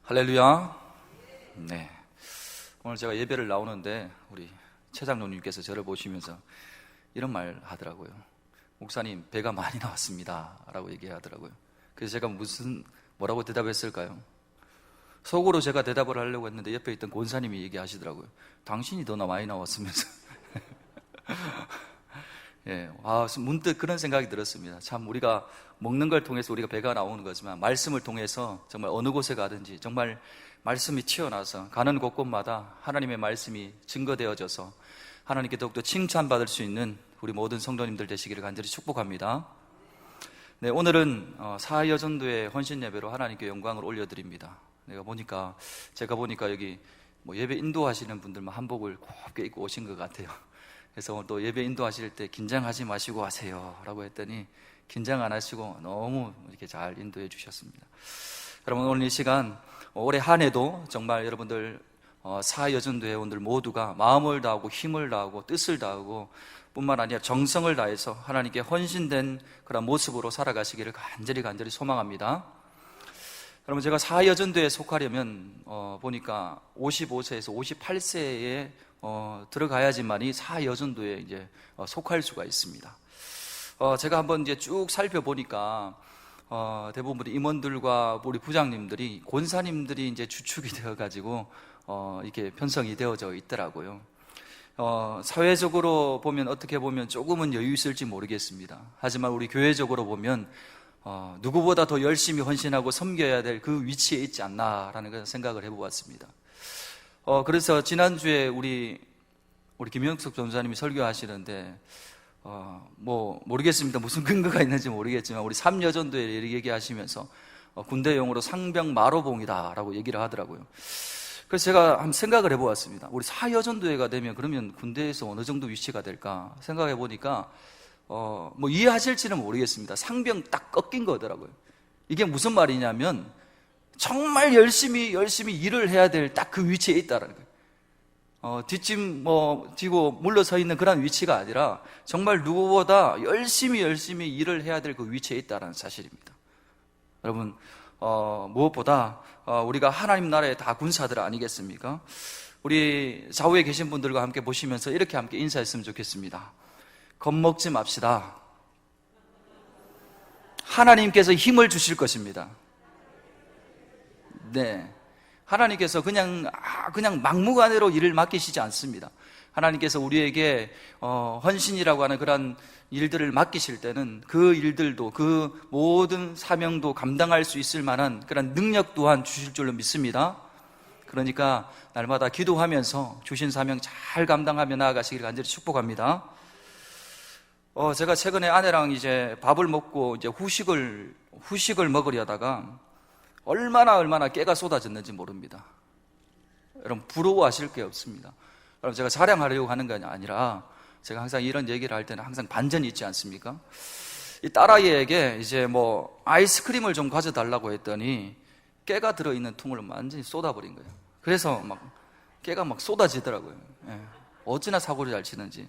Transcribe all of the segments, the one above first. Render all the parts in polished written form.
할렐루야. 네. 오늘 제가 예배를 나오는데 우리 최 장로님께서 저를 보시면서 이런 말 하더라고요. 목사님, 배가 많이 나왔습니다 라고 얘기하더라고요. 그래서 제가 뭐라고 대답했을까요? 속으로 제가 대답을 하려고 했는데 옆에 있던 권사님이 얘기하시더라고요. 당신이 더 많이 나왔으면서. 예, 문득 그런 생각이 들었습니다. 참 우리가 먹는 걸 통해서 우리가 배가 나오는 거지만 말씀을 통해서 정말 어느 곳에 가든지 정말 말씀이 튀어나와서 가는 곳곳마다 하나님의 말씀이 증거되어져서 하나님께 더욱더 칭찬받을 수 있는 우리 모든 성도님들 되시기를 간절히 축복합니다. 네, 오늘은 사여전도의 헌신 예배로 하나님께 영광을 올려드립니다. 제가 보니까 여기 예배 인도하시는 분들만 한복을 곱게 입고 오신 것 같아요. 그래서 또 예배 인도하실 때 긴장하지 마시고 하세요 라고 했더니 긴장 안 하시고 너무 이렇게 잘 인도해 주셨습니다. 여러분, 오늘 이 시간 올해 한 해도 정말 여러분들 사여전도 회원들 모두가 마음을 다하고 힘을 다하고 뜻을 다하고 뿐만 아니라 정성을 다해서 하나님께 헌신된 그런 모습으로 살아가시기를 간절히 소망합니다. 여러분, 제가 사여전도에 속하려면 보니까 55세에서 58세에 들어가야지만이 사여전도에 이제 속할 수가 있습니다. 제가 한번 이제 쭉 살펴보니까 대부분 우리 임원들과 우리 부장님들이 권사님들이 이제 주축이 되어가지고 이렇게 편성이 되어져 있더라고요. 사회적으로 보면 어떻게 보면 조금은 여유 있을지 모르겠습니다. 하지만 우리 교회적으로 보면 누구보다 더 열심히 헌신하고 섬겨야 될 그 위치에 있지 않나라는 생각을 해보았습니다. 그래서 지난주에 우리 김영숙 전사님이 설교하시는데 모르겠습니다. 무슨 근거가 있는지 모르겠지만 우리 삼여전도에 얘기하시면서 군대용어로 상병 마로봉이다 라고 얘기를 하더라고요. 그래서 제가 한번 생각을 해보았습니다. 우리 사여전도회가 되면 그러면 군대에서 어느 정도 위치가 될까 생각해 보니까 이해하실지는 모르겠습니다. 상병 딱 꺾인 거더라고요. 이게 무슨 말이냐면 정말 열심히 일을 해야 될 딱 그 위치에 있다라는 거예요. 뒷짐 지고 물러서 있는 그런 위치가 아니라 정말 누구보다 열심히 일을 해야 될 그 위치에 있다는 사실입니다. 여러분, 무엇보다 우리가 하나님 나라의 다 군사들 아니겠습니까? 우리 좌우에 계신 분들과 함께 보시면서 이렇게 함께 인사했으면 좋겠습니다. 겁먹지 맙시다. 하나님께서 힘을 주실 것입니다. 네, 하나님께서 그냥 막무가내로 일을 맡기시지 않습니다. 하나님께서 우리에게 헌신이라고 하는 그런 일들을 맡기실 때는 그 일들도 그 모든 사명도 감당할 수 있을 만한 그런 능력 또한 주실 줄로 믿습니다. 그러니까 날마다 기도하면서 주신 사명 잘 감당하며 나아가시기를 간절히 축복합니다. 제가 최근에 아내랑 이제 밥을 먹고 이제 후식을 먹으려다가 얼마나 깨가 쏟아졌는지 모릅니다. 여러분, 부러워하실 게 없습니다. 여러분, 제가 자랑하려고 하는 게 아니라 제가 항상 이런 얘기를 할 때는 항상 반전이 있지 않습니까? 이 딸아이에게 이제 아이스크림을 좀 가져달라고 했더니 깨가 들어있는 통을 완전히 쏟아버린 거예요. 그래서 깨가 쏟아지더라고요. 예. 어찌나 사고를 잘 치는지.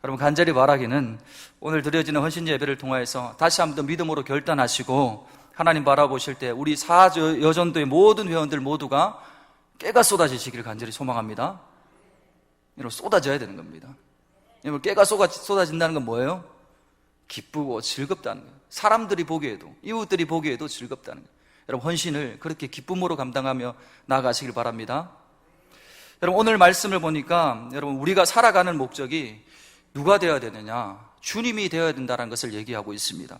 여러분, 간절히 바라기는 오늘 드려지는 헌신 예배를 통하여서 다시 한번 믿음으로 결단하시고 하나님 바라보실 때 우리 사여전도의 모든 회원들 모두가 깨가 쏟아지시기를 간절히 소망합니다. 여러분, 쏟아져야 되는 겁니다. 여러분, 깨가 쏟아진다는 건 뭐예요? 기쁘고 즐겁다는 거예요. 사람들이 보기에도, 이웃들이 보기에도 즐겁다는 거예요. 여러분, 헌신을 그렇게 기쁨으로 감당하며 나아가시길 바랍니다. 여러분, 오늘 말씀을 보니까 여러분, 우리가 살아가는 목적이 누가 되어야 되느냐? 주님이 되어야 된다는 것을 얘기하고 있습니다.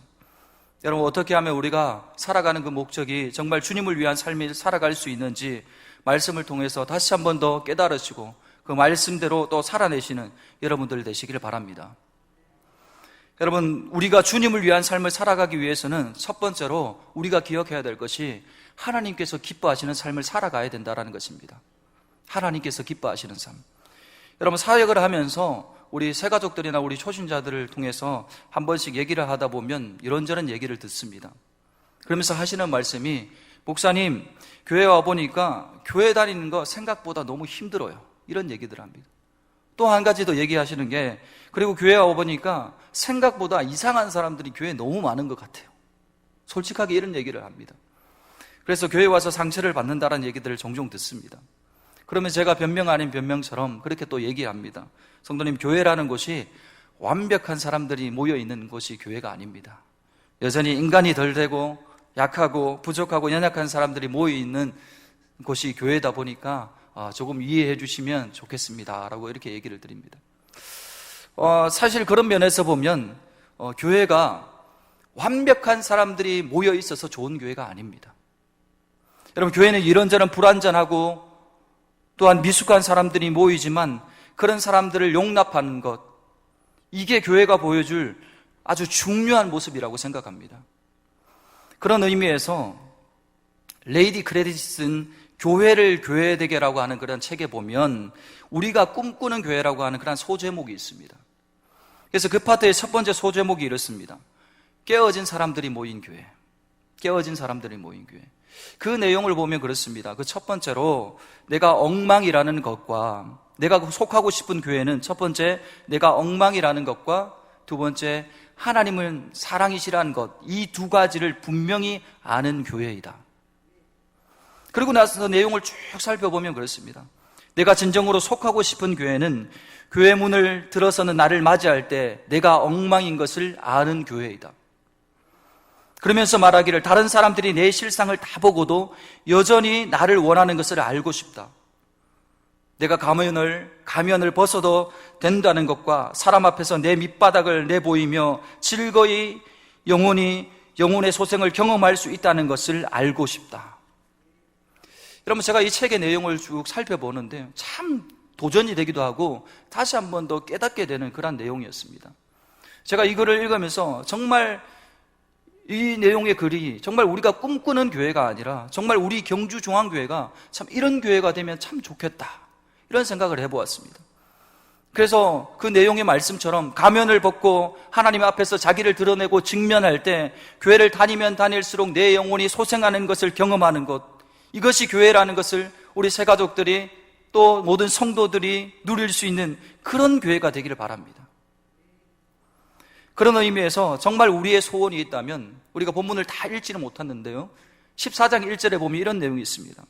여러분, 어떻게 하면 우리가 살아가는 그 목적이 정말 주님을 위한 삶을 살아갈 수 있는지 말씀을 통해서 다시 한 번 더 깨달으시고 그 말씀대로 또 살아내시는 여러분들 되시기를 바랍니다. 여러분, 우리가 주님을 위한 삶을 살아가기 위해서는 첫 번째로 우리가 기억해야 될 것이 하나님께서 기뻐하시는 삶을 살아가야 된다는 것입니다. 하나님께서 기뻐하시는 삶. 여러분, 사역을 하면서 우리 새가족들이나 우리 초신자들을 통해서 한 번씩 얘기를 하다 보면 이런저런 얘기를 듣습니다. 그러면서 하시는 말씀이, 목사님, 교회 와보니까 교회 다니는 거 생각보다 너무 힘들어요, 이런 얘기들 합니다. 또 한 가지 더 얘기하시는 게, 그리고 교회 와보니까 생각보다 이상한 사람들이 교회에 너무 많은 것 같아요. 솔직하게 이런 얘기를 합니다. 그래서 교회 와서 상처를 받는다는 얘기들을 종종 듣습니다. 그러면 제가 변명 아닌 변명처럼 그렇게 또 얘기합니다. 성도님, 교회라는 곳이 완벽한 사람들이 모여있는 곳이 교회가 아닙니다. 여전히 인간이 덜 되고 약하고 부족하고 연약한 사람들이 모여있는 곳이 교회다 보니까 조금 이해해 주시면 좋겠습니다 라고 이렇게 얘기를 드립니다. 사실 그런 면에서 보면 교회가 완벽한 사람들이 모여 있어서 좋은 교회가 아닙니다. 여러분, 교회는 이런저런 불완전하고 또한 미숙한 사람들이 모이지만 그런 사람들을 용납하는 것, 이게 교회가 보여줄 아주 중요한 모습이라고 생각합니다. 그런 의미에서 레이디 크레딧이 쓴 교회를 교회되게라고 하는 그런 책에 보면 우리가 꿈꾸는 교회라고 하는 그런 소제목이 있습니다. 그래서 그 파트의 첫 번째 소제목이 이렇습니다. 깨어진 사람들이 모인 교회. 깨어진 사람들이 모인 교회. 그 내용을 보면 그렇습니다. 그 첫 번째로 내가 엉망이라는 것과 내가 속하고 싶은 교회는 첫 번째 내가 엉망이라는 것과 두 번째 하나님은 사랑이시라는 것, 이 두 가지를 분명히 아는 교회이다. 그리고 나서 내용을 쭉 살펴보면 그렇습니다. 내가 진정으로 속하고 싶은 교회는 교회 문을 들어서는 나를 맞이할 때 내가 엉망인 것을 아는 교회이다. 그러면서 말하기를 다른 사람들이 내 실상을 다 보고도 여전히 나를 원하는 것을 알고 싶다. 내가 가면을 벗어도 된다는 것과 사람 앞에서 내 밑바닥을 내보이며 즐거이 영혼의 소생을 경험할 수 있다는 것을 알고 싶다. 여러분, 제가 이 책의 내용을 쭉 살펴보는데 참 도전이 되기도 하고 다시 한 번 더 깨닫게 되는 그런 내용이었습니다. 제가 이 글을 읽으면서 정말 이 내용의 글이 정말 우리가 꿈꾸는 교회가 아니라 정말 우리 경주중앙교회가 참 이런 교회가 되면 참 좋겠다, 이런 생각을 해보았습니다. 그래서 그 내용의 말씀처럼 가면을 벗고 하나님 앞에서 자기를 드러내고 직면할 때 교회를 다니면 다닐수록 내 영혼이 소생하는 것을 경험하는 것, 이것이 교회라는 것을 우리 새가족들이 또 모든 성도들이 누릴 수 있는 그런 교회가 되기를 바랍니다. 그런 의미에서 정말 우리의 소원이 있다면 우리가 본문을 다 읽지는 못했는데요, 14장 1절에 보면 이런 내용이 있습니다.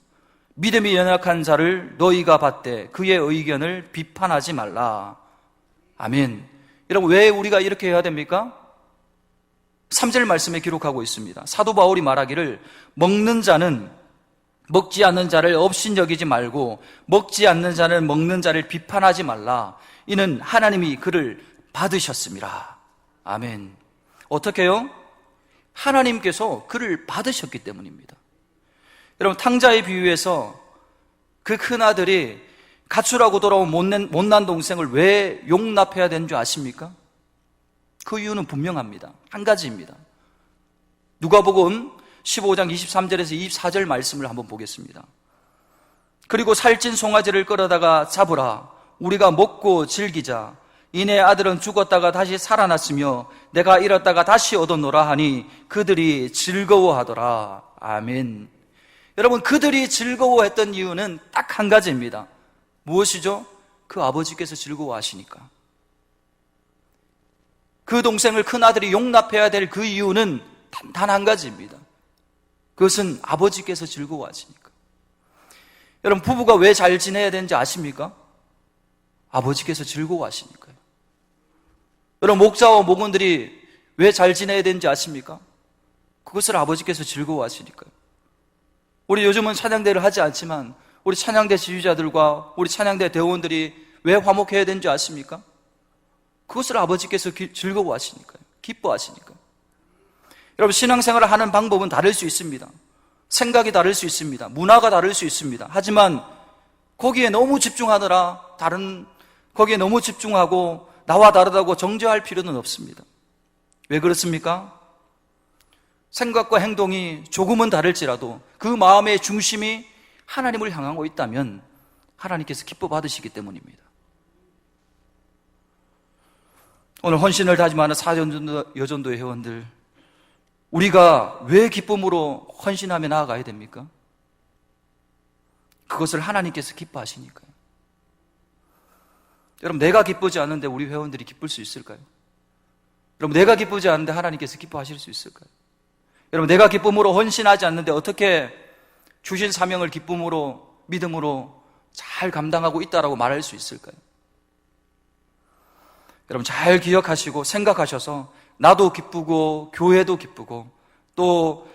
믿음이 연약한 자를 너희가 받되 그의 의견을 비판하지 말라. 아멘. 여러분, 왜 우리가 이렇게 해야 됩니까? 3절 말씀에 기록하고 있습니다. 사도 바울이 말하기를 먹는 자는 먹지 않는 자를 업신여기지 말고 먹지 않는 자는 먹는 자를 비판하지 말라. 이는 하나님이 그를 받으셨습니다. 아멘. 어떻게요? 하나님께서 그를 받으셨기 때문입니다. 여러분, 탕자의 비유에서 그 큰아들이 가출하고 돌아온 못난 동생을 왜 용납해야 되는 줄 아십니까? 그 이유는 분명합니다. 한 가지입니다. 누가복음 15장 23절에서 24절 말씀을 한번 보겠습니다. 그리고 살찐 송아지를 끌어다가 잡으라. 우리가 먹고 즐기자. 이내 아들은 죽었다가 다시 살아났으며 내가 잃었다가 다시 얻었노라 하니 그들이 즐거워하더라. 아멘. 여러분, 그들이 즐거워했던 이유는 딱 한 가지입니다. 무엇이죠? 그 아버지께서 즐거워하시니까. 그 동생을 큰아들이 용납해야 될 그 이유는 단 한 가지입니다. 그것은 아버지께서 즐거워하시니까. 여러분, 부부가 왜 잘 지내야 되는지 아십니까? 아버지께서 즐거워하시니까요. 여러분, 목자와 목원들이 왜 잘 지내야 되는지 아십니까? 그것을 아버지께서 즐거워하시니까요. 우리 요즘은 찬양대를 하지 않지만 우리 찬양대 지휘자들과 우리 찬양대 대원들이 왜 화목해야 되는지 아십니까? 그것을 아버지께서 즐거워하시니까요. 기뻐하시니까요. 여러분, 신앙생활을 하는 방법은 다를 수 있습니다. 생각이 다를 수 있습니다. 문화가 다를 수 있습니다. 하지만 거기에 너무 집중하느라 거기에 너무 집중하고 나와 다르다고 정죄할 필요는 없습니다. 왜 그렇습니까? 생각과 행동이 조금은 다를지라도 그 마음의 중심이 하나님을 향하고 있다면 하나님께서 기뻐 받으시기 때문입니다. 오늘 헌신을 다짐하는 사전여전도의 회원들, 우리가 왜 기쁨으로 헌신하며 나아가야 됩니까? 그것을 하나님께서 기뻐하시니까요. 여러분, 내가 기쁘지 않는데 우리 회원들이 기쁠 수 있을까요? 여러분, 내가 기쁘지 않는데 하나님께서 기뻐하실 수 있을까요? 여러분, 내가 기쁨으로 헌신하지 않는데 어떻게 주신 사명을 기쁨으로, 믿음으로 잘 감당하고 있다라고 말할 수 있을까요? 여러분 잘 기억하시고 생각하셔서 나도 기쁘고 교회도 기쁘고 또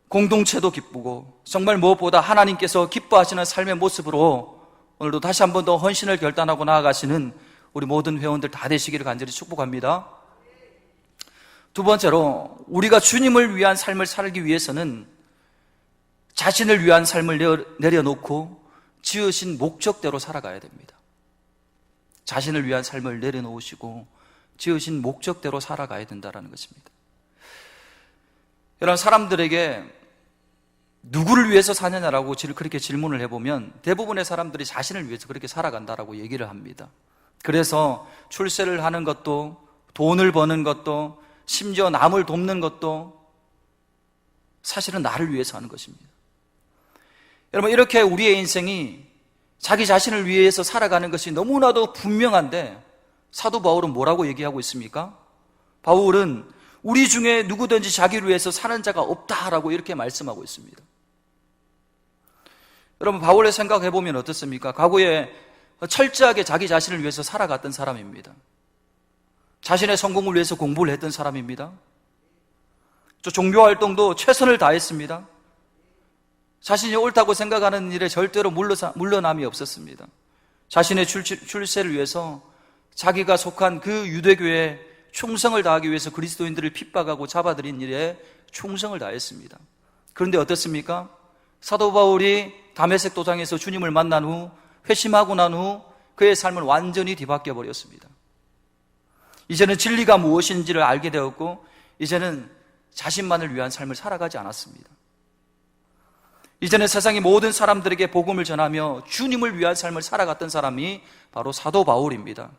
공동체도 기쁘고 정말 무엇보다 하나님께서 기뻐하시는 삶의 모습으로 오늘도 다시 한 번 더 헌신을 결단하고 나아가시는 우리 모든 회원들 다 되시기를 간절히 축복합니다. 두 번째로, 우리가 주님을 위한 삶을 살기 위해서는 자신을 위한 삶을 내려놓고 지으신 목적대로 살아가야 됩니다. 자신을 위한 삶을 내려놓으시고 지으신 목적대로 살아가야 된다는 것입니다. 여러분, 사람들에게 누구를 위해서 사느냐라고 그렇게 질문을 해보면 대부분의 사람들이 자신을 위해서 그렇게 살아간다라고 얘기를 합니다. 그래서 출세를 하는 것도, 돈을 버는 것도, 심지어 남을 돕는 것도 사실은 나를 위해서 하는 것입니다. 여러분, 이렇게 우리의 인생이 자기 자신을 위해서 살아가는 것이 너무나도 분명한데 사도 바울은 뭐라고 얘기하고 있습니까? 바울은 우리 중에 누구든지 자기를 위해서 사는 자가 없다라고 이렇게 말씀하고 있습니다. 여러분, 바울의 생각해보면 어떻습니까? 과거에 철저하게 자기 자신을 위해서 살아갔던 사람입니다. 자신의 성공을 위해서 공부를 했던 사람입니다. 또 종교활동도 최선을 다했습니다. 자신이 옳다고 생각하는 일에 절대로 물러남이 없었습니다. 자신의 출세를 위해서 자기가 속한 그 유대교에 충성을 다하기 위해서 그리스도인들을 핍박하고 잡아들인 일에 충성을 다했습니다. 그런데 어떻습니까? 사도 바울이 다메섹 도상에서 주님을 만난 후, 회심하고 난 후 그의 삶을 완전히 뒤바뀌어 버렸습니다. 이제는 진리가 무엇인지를 알게 되었고 이제는 자신만을 위한 삶을 살아가지 않았습니다. 이제는 세상의 모든 사람들에게 복음을 전하며 주님을 위한 삶을 살아갔던 사람이 바로 사도 바울입니다.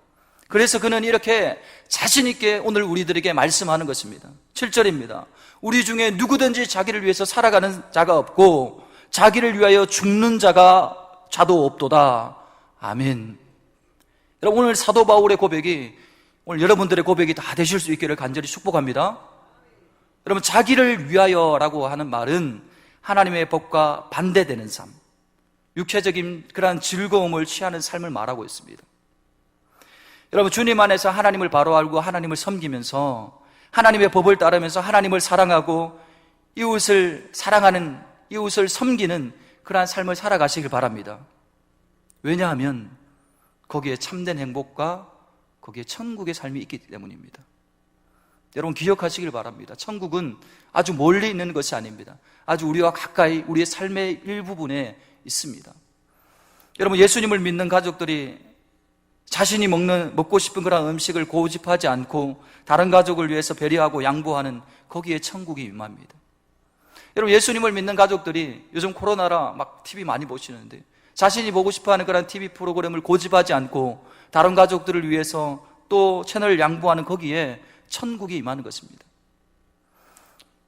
그래서 그는 이렇게 자신 있게 오늘 우리들에게 말씀하는 것입니다. 7절입니다. 우리 중에 누구든지 자기를 위해서 살아가는 자가 없고 자기를 위하여 죽는 자도 없도다. 아멘. 여러분, 오늘 사도 바울의 고백이 오늘 여러분들의 고백이 다 되실 수 있기를 간절히 축복합니다. 여러분, 자기를 위하여라고 하는 말은 하나님의 법과 반대되는 삶, 육체적인 그러한 즐거움을 취하는 삶을 말하고 있습니다. 여러분, 주님 안에서 하나님을 바로 알고 하나님을 섬기면서 하나님의 법을 따르면서 하나님을 사랑하고 이웃을 사랑하는, 이웃을 섬기는 그러한 삶을 살아가시길 바랍니다. 왜냐하면 거기에 참된 행복과 거기에 천국의 삶이 있기 때문입니다. 여러분, 기억하시길 바랍니다. 천국은 아주 멀리 있는 것이 아닙니다. 아주 우리와 가까이 우리의 삶의 일부분에 있습니다. 여러분, 예수님을 믿는 가족들이 자신이 먹고 싶은 그런 음식을 고집하지 않고 다른 가족을 위해서 배려하고 양보하는 거기에 천국이 임합니다. 여러분, 예수님을 믿는 가족들이 요즘 코로나라 막 TV 많이 보시는데 자신이 보고 싶어하는 그런 TV 프로그램을 고집하지 않고 다른 가족들을 위해서 또 채널을 양보하는 거기에 천국이 임하는 것입니다.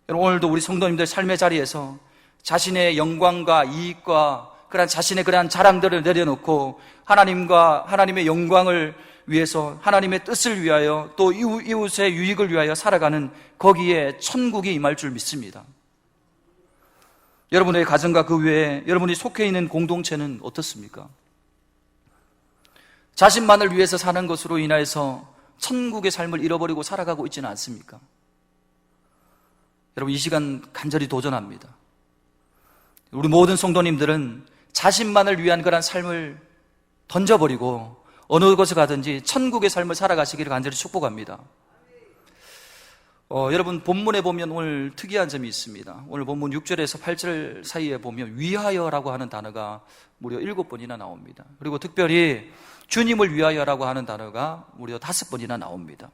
여러분, 오늘도 우리 성도님들 삶의 자리에서 자신의 영광과 이익과 그런 자신의 그러한 자랑들을 내려놓고 하나님의 영광을 위해서, 하나님의 뜻을 위하여 또 이웃의 유익을 위하여 살아가는 거기에 천국이 임할 줄 믿습니다. 여러분의 가정과 그 외에 여러분이 속해 있는 공동체는 어떻습니까? 자신만을 위해서 사는 것으로 인하여서 천국의 삶을 잃어버리고 살아가고 있지는 않습니까? 여러분, 이 시간 간절히 도전합니다. 우리 모든 성도님들은 자신만을 위한 그런 삶을 던져버리고 어느 곳에 가든지 천국의 삶을 살아가시기를 간절히 축복합니다. 여러분, 본문에 보면 오늘 특이한 점이 있습니다. 오늘 본문 6절에서 8절 사이에 보면 위하여라고 하는 단어가 무려 7번이나 나옵니다. 그리고 특별히 주님을 위하여라고 하는 단어가 무려 5번이나 나옵니다.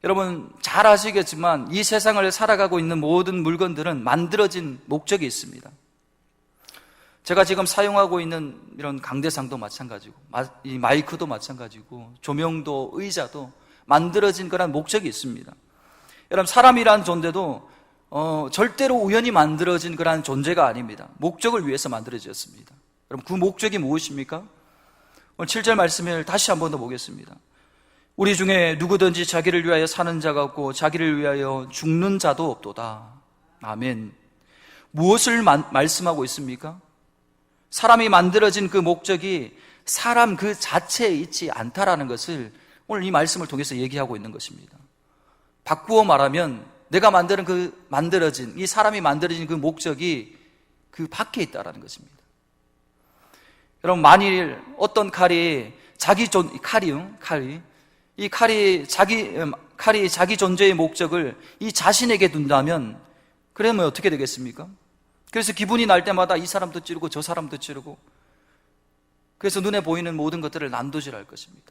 여러분, 잘 아시겠지만 이 세상을 살아가고 있는 모든 물건들은 만들어진 목적이 있습니다. 제가 지금 사용하고 있는 이런 강대상도 마찬가지고 이 마이크도 마찬가지고 조명도 의자도 만들어진 그런 목적이 있습니다. 여러분, 사람이란 존재도 절대로 우연히 만들어진 그런 존재가 아닙니다. 목적을 위해서 만들어졌습니다. 여러분, 그 목적이 무엇입니까? 오늘 7절 말씀을 다시 한 번 더 보겠습니다. 우리 중에 누구든지 자기를 위하여 사는 자가 없고 자기를 위하여 죽는 자도 없도다. 아멘. 무엇을 말씀하고 있습니까? 사람이 만들어진 그 목적이 사람 그 자체에 있지 않다라는 것을 오늘 이 말씀을 통해서 얘기하고 있는 것입니다. 바꾸어 말하면 내가 만들어진 이 사람이 만들어진 그 목적이 그 밖에 있다라는 것입니다. 여러분, 만일 어떤 칼이 자기 존재의 목적을 이 자신에게 둔다면 그러면 어떻게 되겠습니까? 그래서 기분이 날 때마다 이 사람도 찌르고 저 사람도 찌르고, 그래서 눈에 보이는 모든 것들을 난도질할 것입니다.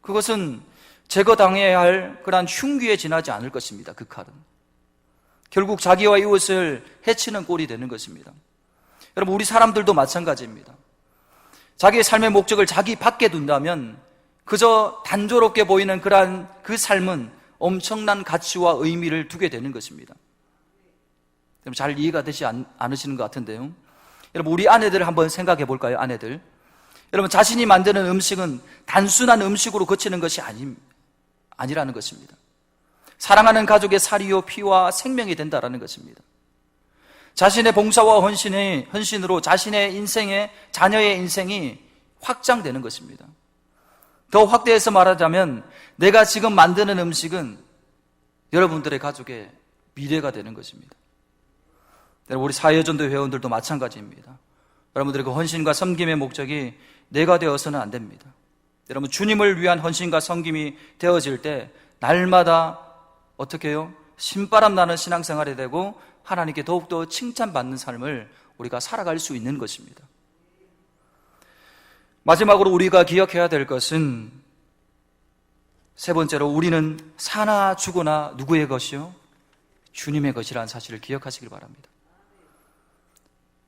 그것은 제거당해야 할 그러한 흉기에 지나지 않을 것입니다. 그 칼은 결국 자기와 이웃을 해치는 꼴이 되는 것입니다. 여러분, 우리 사람들도 마찬가지입니다. 자기의 삶의 목적을 자기 밖에 둔다면 그저 단조롭게 보이는 그러한 그 삶은 엄청난 가치와 의미를 두게 되는 것입니다. 여러분, 잘 이해가 되지 않으시는 것 같은데요. 여러분, 우리 아내들을 한번 생각해 볼까요? 아내들, 여러분, 자신이 만드는 음식은 단순한 음식으로 그치는 것이 아니라는 것입니다. 사랑하는 가족의 살이요 피와 생명이 된다라는 것입니다. 자신의 봉사와 헌신으로 자신의 인생의, 자녀의 인생이 확장되는 것입니다. 더 확대해서 말하자면 내가 지금 만드는 음식은 여러분들의 가족의 미래가 되는 것입니다. 우리 사회전도 회원들도 마찬가지입니다. 여러분들의 그 헌신과 섬김의 목적이 내가 되어서는 안 됩니다. 여러분, 주님을 위한 헌신과 섬김이 되어질 때 날마다 어떻게 해요? 신바람 나는 신앙생활이 되고 하나님께 더욱더 칭찬받는 삶을 우리가 살아갈 수 있는 것입니다. 마지막으로 우리가 기억해야 될 것은, 세 번째로, 우리는 사나 죽으나 누구의 것이요? 주님의 것이라는 사실을 기억하시길 바랍니다.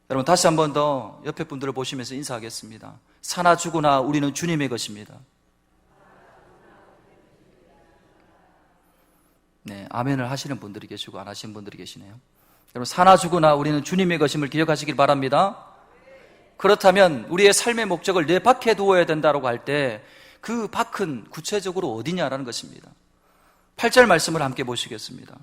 여러분, 다시 한 번 더 옆에 분들을 보시면서 인사하겠습니다. 사나 죽으나 우리는 주님의 것입니다. 네, 아멘을 하시는 분들이 계시고 안 하시는 분들이 계시네요. 여러분, 사나 죽으나 우리는 주님의 것임을 기억하시길 바랍니다. 그렇다면 우리의 삶의 목적을 내 밖에 두어야 된다고 할 때 그 밖은 구체적으로 어디냐라는 것입니다. 8절 말씀을 함께 보시겠습니다.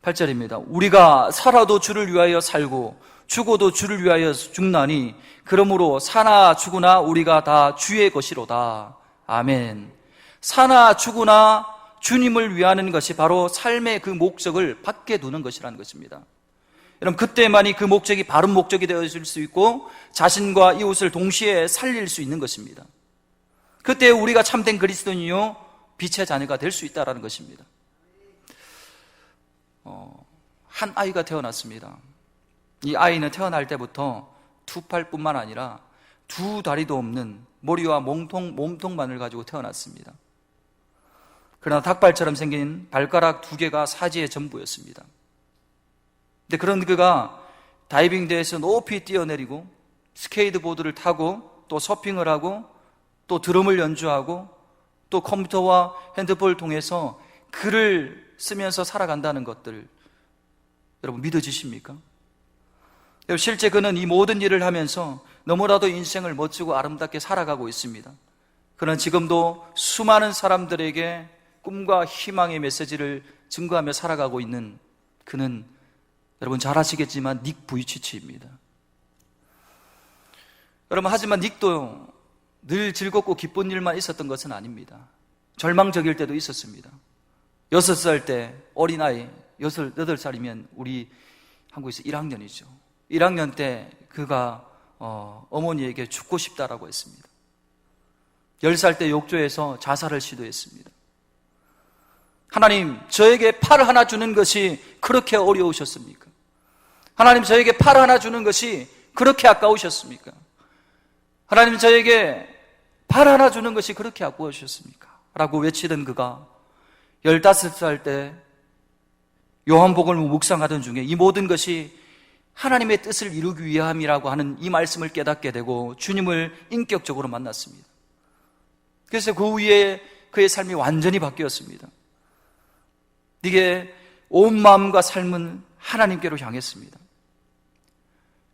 8절입니다. 우리가 살아도 주를 위하여 살고 죽어도 주를 위하여 죽나니 그러므로 사나 죽으나 우리가 다 주의 것이로다. 아멘. 사나 죽으나 주님을 위하는 것이 바로 삶의 그 목적을 밖에 두는 것이라는 것입니다. 여러분, 그때만이 그 목적이 바른 목적이 되어질 수 있고 자신과 이웃을 동시에 살릴 수 있는 것입니다. 그때 우리가 참된 그리스도인이요 빛의 자녀가 될 수 있다는 것입니다. 한 아이가 태어났습니다. 이 아이는 태어날 때부터 두 팔뿐만 아니라 두 다리도 없는 머리와 몸통만을 가지고 태어났습니다. 그러나 닭발처럼 생긴 발가락 두 개가 사지의 전부였습니다. 근데 그런 그가 다이빙대에서 높이 뛰어내리고 스케이트보드를 타고 또 서핑을 하고 또 드럼을 연주하고 또 컴퓨터와 핸드폰을 통해서 글을 쓰면서 살아간다는 것들, 여러분 믿어지십니까? 여러분, 실제 그는 이 모든 일을 하면서 너무나도 인생을 멋지고 아름답게 살아가고 있습니다. 그는 지금도 수많은 사람들에게 꿈과 희망의 메시지를 증거하며 살아가고 있는, 그는 여러분 잘 아시겠지만 닉 부이치치입니다. 여러분, 하지만 닉도 늘 즐겁고 기쁜 일만 있었던 것은 아닙니다. 절망적일 때도 있었습니다. 6살 때 어린아이, 8살이면 우리 한국에서 1학년이죠. 1학년 때 그가 어머니에게 죽고 싶다라고 했습니다. 10살 때 욕조에서 자살을 시도했습니다. 하나님, 저에게 팔 하나 주는 것이 그렇게 어려우셨습니까? 하나님, 저에게 팔 하나 주는 것이 그렇게 아까우셨습니까? 하나님, 저에게 팔 하나 주는 것이 그렇게 아까우셨습니까? 라고 외치던 그가 15살 때 요한복음을 묵상하던 중에 이 모든 것이 하나님의 뜻을 이루기 위함이라고 하는 이 말씀을 깨닫게 되고 주님을 인격적으로 만났습니다. 그래서 그 후에 그의 삶이 완전히 바뀌었습니다. 이게 온 마음과 삶은 하나님께로 향했습니다.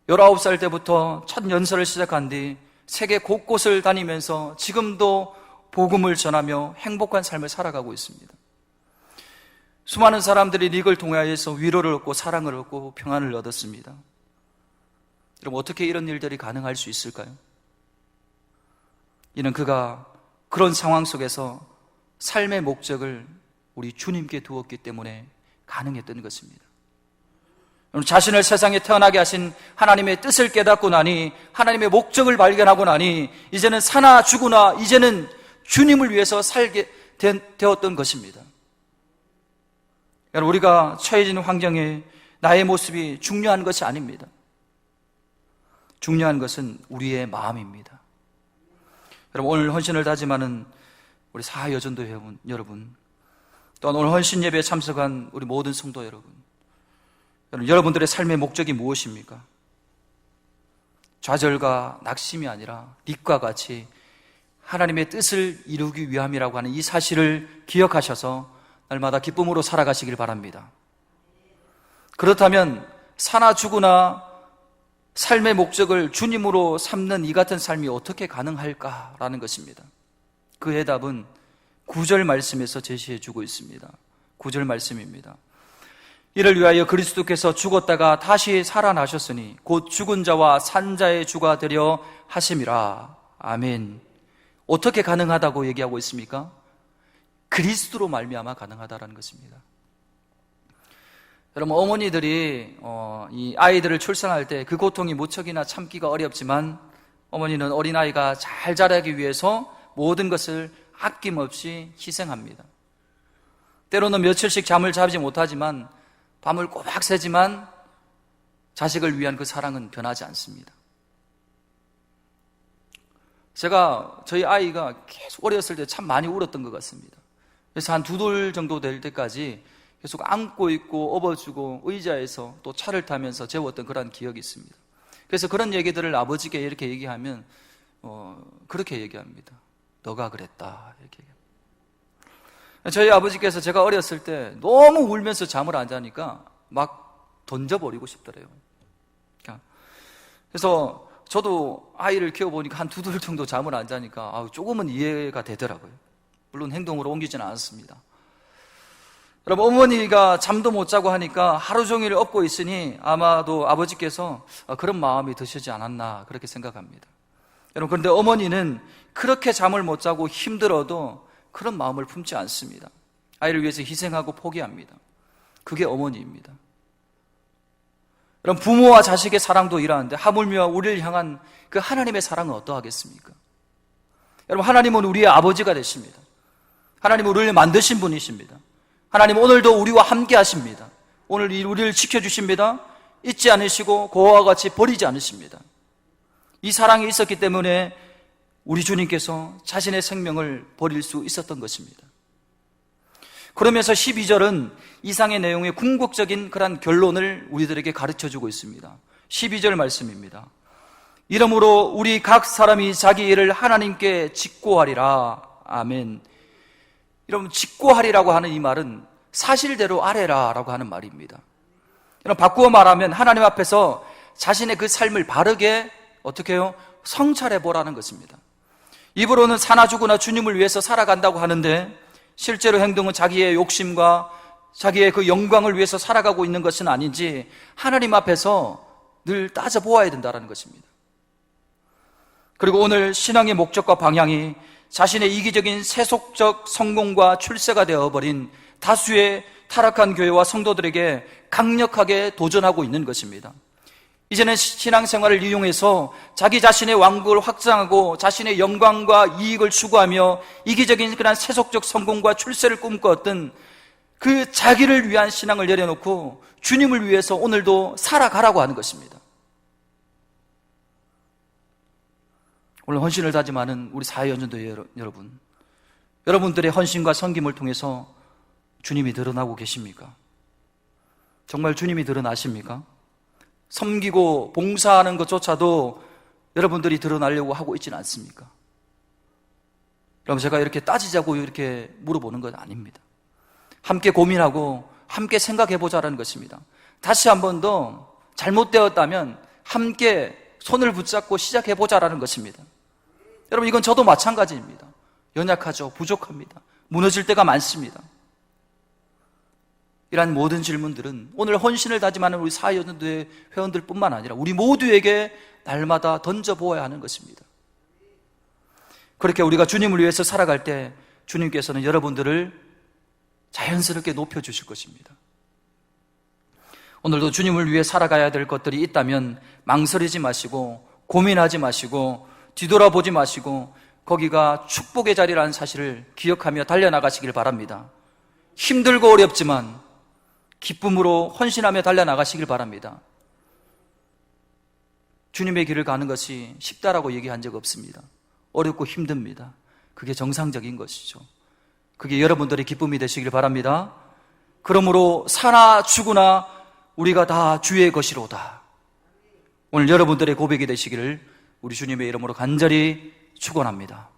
19살 때부터 첫 연설을 시작한 뒤 세계 곳곳을 다니면서 지금도 복음을 전하며 행복한 삶을 살아가고 있습니다. 수많은 사람들이 이걸 통하여서 위로를 얻고 사랑을 얻고 평안을 얻었습니다. 여러분, 어떻게 이런 일들이 가능할 수 있을까요? 이는 그가 그런 상황 속에서 삶의 목적을 우리 주님께 두었기 때문에 가능했던 것입니다. 자신을 세상에 태어나게 하신 하나님의 뜻을 깨닫고 나니, 하나님의 목적을 발견하고 나니 이제는 사나 죽으나 이제는 주님을 위해서 살게 되었던 것입니다. 여러분, 우리가 처해진 환경에 나의 모습이 중요한 것이 아닙니다. 중요한 것은 우리의 마음입니다. 여러분, 오늘 헌신을 다짐하는 우리 사여전도 여러분, 또한 오늘 헌신 예배에 참석한 우리 모든 성도 여러분, 여러분들의 삶의 목적이 무엇입니까? 좌절과 낙심이 아니라 빛과 같이 하나님의 뜻을 이루기 위함이라고 하는 이 사실을 기억하셔서 날마다 기쁨으로 살아가시길 바랍니다. 그렇다면 사나 죽으나 삶의 목적을 주님으로 삼는 이 같은 삶이 어떻게 가능할까라는 것입니다. 그 해답은 9절 말씀에서 제시해 주고 있습니다. 9절 말씀입니다. 이를 위하여 그리스도께서 죽었다가 다시 살아나셨으니 곧 죽은 자와 산 자의 주가 되려 하심이라. 아멘. 어떻게 가능하다고 얘기하고 있습니까? 그리스도로 말미암아 가능하다라는 것입니다. 여러분, 어머니들이 이 아이들을 출산할 때 그 고통이 무척이나 참기가 어렵지만 어머니는 어린아이가 잘 자라기 위해서 모든 것을 아낌없이 희생합니다. 때로는 며칠씩 잠을 자지 못하지만 밤을 꼬박 새지만 자식을 위한 그 사랑은 변하지 않습니다. 저희 아이가 계속 어렸을 때 참 많이 울었던 것 같습니다. 그래서 한 2돌 정도 될 때까지 계속 안고 있고 업어주고 의자에서 또 차를 타면서 재웠던 그런 기억이 있습니다. 그래서 그런 얘기들을 아버지께 이렇게 얘기하면 그렇게 얘기합니다. 너가 그랬다, 이렇게 얘기합니다. 저희 아버지께서 제가 어렸을 때 너무 울면서 잠을 안 자니까 막 던져버리고 싶더래요. 그래서 저도 아이를 키워보니까 한 2돌 정도 잠을 안 자니까 조금은 이해가 되더라고요. 물론 행동으로 옮기지는 않았습니다. 여러분, 어머니가 잠도 못 자고 하니까 하루 종일 업고 있으니 아마도 아버지께서 그런 마음이 드시지 않았나 그렇게 생각합니다. 여러분, 그런데 어머니는 그렇게 잠을 못 자고 힘들어도 그런 마음을 품지 않습니다. 아이를 위해서 희생하고 포기합니다. 그게 어머니입니다. 여러분, 부모와 자식의 사랑도 이러한데 하물며 우리를 향한 그 하나님의 사랑은 어떠하겠습니까? 여러분, 하나님은 우리의 아버지가 되십니다. 하나님은 우리를 만드신 분이십니다. 하나님 오늘도 우리와 함께 하십니다. 오늘 우리를 지켜주십니다. 잊지 않으시고 고아와 같이 버리지 않으십니다. 이 사랑이 있었기 때문에 우리 주님께서 자신의 생명을 버릴 수 있었던 것입니다. 그러면서 12절은 이상의 내용의 궁극적인 그런 결론을 우리들에게 가르쳐주고 있습니다. 12절 말씀입니다. 이러므로 우리 각 사람이 자기 일을 하나님께 직고하리라. 아멘. 여러분, 직고하리라고 하는 이 말은 사실대로 아뢰라라고 하는 말입니다. 여러분, 바꾸어 말하면 하나님 앞에서 자신의 그 삶을 바르게 어떻게 해요? 성찰해보라는 것입니다. 입으로는 사나 죽으나 주님을 위해서 살아간다고 하는데 실제로 행동은 자기의 욕심과 자기의 그 영광을 위해서 살아가고 있는 것은 아닌지 하나님 앞에서 늘 따져보아야 된다는 것입니다. 그리고 오늘 신앙의 목적과 방향이 자신의 이기적인 세속적 성공과 출세가 되어버린 다수의 타락한 교회와 성도들에게 강력하게 도전하고 있는 것입니다. 이제는 신앙생활을 이용해서 자기 자신의 왕국을 확장하고 자신의 영광과 이익을 추구하며 이기적인 그런 세속적 성공과 출세를 꿈꿨던 그 자기를 위한 신앙을 내려놓고 주님을 위해서 오늘도 살아가라고 하는 것입니다. 오늘 헌신을 다짐하는 우리 사회연전도 여러분, 여러분들의 헌신과 섬김을 통해서 주님이 드러나고 계십니까? 정말 주님이 드러나십니까? 섬기고 봉사하는 것조차도 여러분들이 드러나려고 하고 있지는 않습니까? 여러분, 제가 이렇게 따지자고 이렇게 물어보는 건 아닙니다. 함께 고민하고 함께 생각해보자라는 것입니다. 다시 한 번 더 잘못되었다면 함께 손을 붙잡고 시작해보자라는 것입니다. 여러분, 이건 저도 마찬가지입니다. 연약하죠. 부족합니다. 무너질 때가 많습니다. 이러한 모든 질문들은 오늘 헌신을 다짐하는 우리 사회연대 회원들뿐만 아니라 우리 모두에게 날마다 던져보아야 하는 것입니다. 그렇게 우리가 주님을 위해서 살아갈 때 주님께서는 여러분들을 자연스럽게 높여주실 것입니다. 오늘도 주님을 위해 살아가야 될 것들이 있다면 망설이지 마시고 고민하지 마시고 뒤돌아보지 마시고 거기가 축복의 자리라는 사실을 기억하며 달려나가시길 바랍니다. 힘들고 어렵지만 기쁨으로 헌신하며 달려나가시길 바랍니다. 주님의 길을 가는 것이 쉽다라고 얘기한 적 없습니다. 어렵고 힘듭니다. 그게 정상적인 것이죠. 그게 여러분들의 기쁨이 되시길 바랍니다. 그러므로 사나 죽으나 우리가 다 주의 것이로다. 오늘 여러분들의 고백이 되시기를 우리 주님의 이름으로 간절히 축원합니다.